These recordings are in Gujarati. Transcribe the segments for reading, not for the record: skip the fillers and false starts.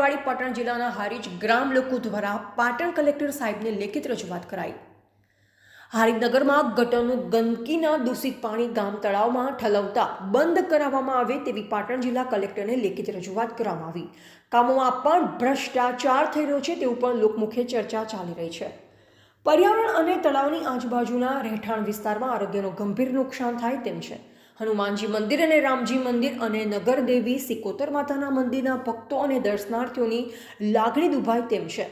કાઠિયાવાડી પાટણ જિલ્લાના હારીજ ગ્રામ લોકો દ્વારા પાટણ કલેક્ટર સાહેબને લેખિત રજૂઆત કરાઈ। હારીજ નગરમાં ગટરનું ગંદકીના દૂષિત પાણી ગામ તળાવમાં ઠલવતા બંધ કરાવવામાં આવે તેવી પાટણ જિલ્લા કલેક્ટરને લેખિત રજૂઆત કરવામાં આવી। કામોમાં પણ ભ્રષ્ટાચાર થઈ રહ્યો છે તેવું પણ લોકમુખે ચર્ચા ચાલી રહી છે। પર્યાવરણ અને તળાવની આજુબાજુના રહેઠાણ વિસ્તારમાં આરોગ્યનું ગંભીર નુકસાન થાય તેમ છે। હનુમાનજી મંદિર અને રામજી મંદિર અને નગરદેવી સિકોતર માતાના મંદિરના ભક્તો અને દર્શનાર્થીઓની લાગણી દુભાય તેમ છે,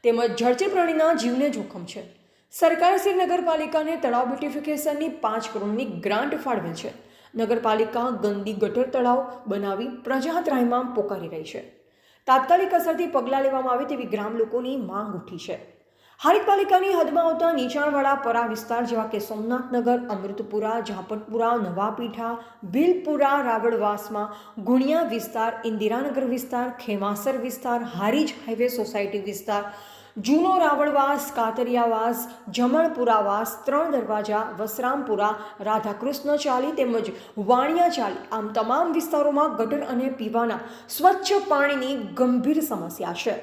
તેમજ જળચર પ્રાણીના જીવને જોખમ છે। સરકારે શ્રી નગરપાલિકાને તળાવ બ્યુટિફિકેશનની 5 કરોડની ગ્રાન્ટ ફાળવેલ છે। નગરપાલિકા ગંદી ગટર તળાવ બનાવી પ્રજા ત્રાહિમામ પોકારી રહી છે। તાત્કાલિક અસરથી પગલાં લેવામાં આવે તેવી ગ્રામ લોકોની માંગ ઉઠી છે। હારીજ પાલિકાની હદમાં આવતા નીચાણવાળા પરા વિસ્તાર જેવા કે સોમનાથનગર, અમૃતપુરા, ઝાપટપુરા, નવાપીઠા, ભીલપુરા, રાવળવાસમાં ગુણિયા વિસ્તાર, ઇન્દિરાનગર વિસ્તાર, ખેમાસર વિસ્તાર, હારીજ હાઈવે સોસાયટી વિસ્તાર, જૂનો રાવળવાસ, કાતરિયાવાસ, જમણપુરાવાસ, 3 દરવાજા, વસરામપુરા, રાધાકૃષ્ણ ચાલી તેમજ વાણિયા ચાલી આમ તમામ વિસ્તારોમાં ગટર અને પીવાના સ્વચ્છ પાણીની ગંભીર સમસ્યા છે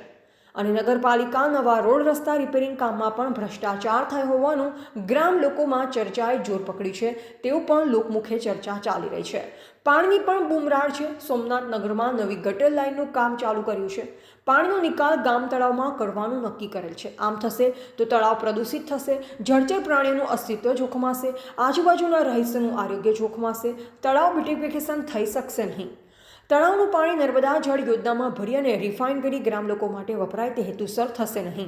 અને નગરપાલિકા નવા રોડ રસ્તા રિપેરિંગ કામમાં પણ ભ્રષ્ટાચાર થયો હોવાનું ગ્રામ લોકોમાં ચર્ચાએ જોર પકડી છે તેવું પણ લોકમુખે ચર્ચા ચાલી રહી છે। પાણીની પણ બૂમરાળ છે। સોમનાથ નગરમાં નવી ગટર લાઇનનું કામ ચાલુ કર્યું છે। પાણીનો નિકાલ ગામ તળાવમાં કરવાનું નક્કી કરેલ છે। આમ થશે તો તળાવ પ્રદૂષિત થશે, જળચર પ્રાણીઓનું અસ્તિત્વ જોખમાશે, આજુબાજુના રહીશોનું આરોગ્ય જોખમાશે, તળાવ બ્યુટિફિકેશન થઈ શકશે નહીં। તળાવનું પાણી નર્મદા જળ યોજનામાં ભરી અને રિફાઇન કરી ગ્રામ લોકો માટે વપરાય તે હેતુસર થશે નહીં।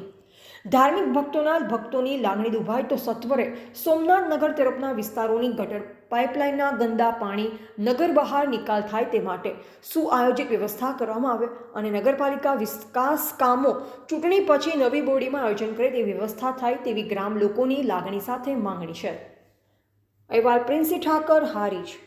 ધાર્મિક ભક્તોની લાગણી દુભાય તો સત્વરે સોમનાથ નગર તરફના વિસ્તારોની ગટર પાઇપલાઇનના ગંદા પાણી નગર બહાર નિકાલ થાય તે માટે સુઆયોજિત વ્યવસ્થા કરવામાં આવે અને નગરપાલિકા વિકાસ કામો ચૂંટણી પછી નવી બોડીમાં આયોજન કરે તેવી વ્યવસ્થા થાય તેવી ગ્રામ લોકોની લાગણી સાથે માંગણી છે। અહેવાલ પ્રિન્સી ઠાકર, હારીજ।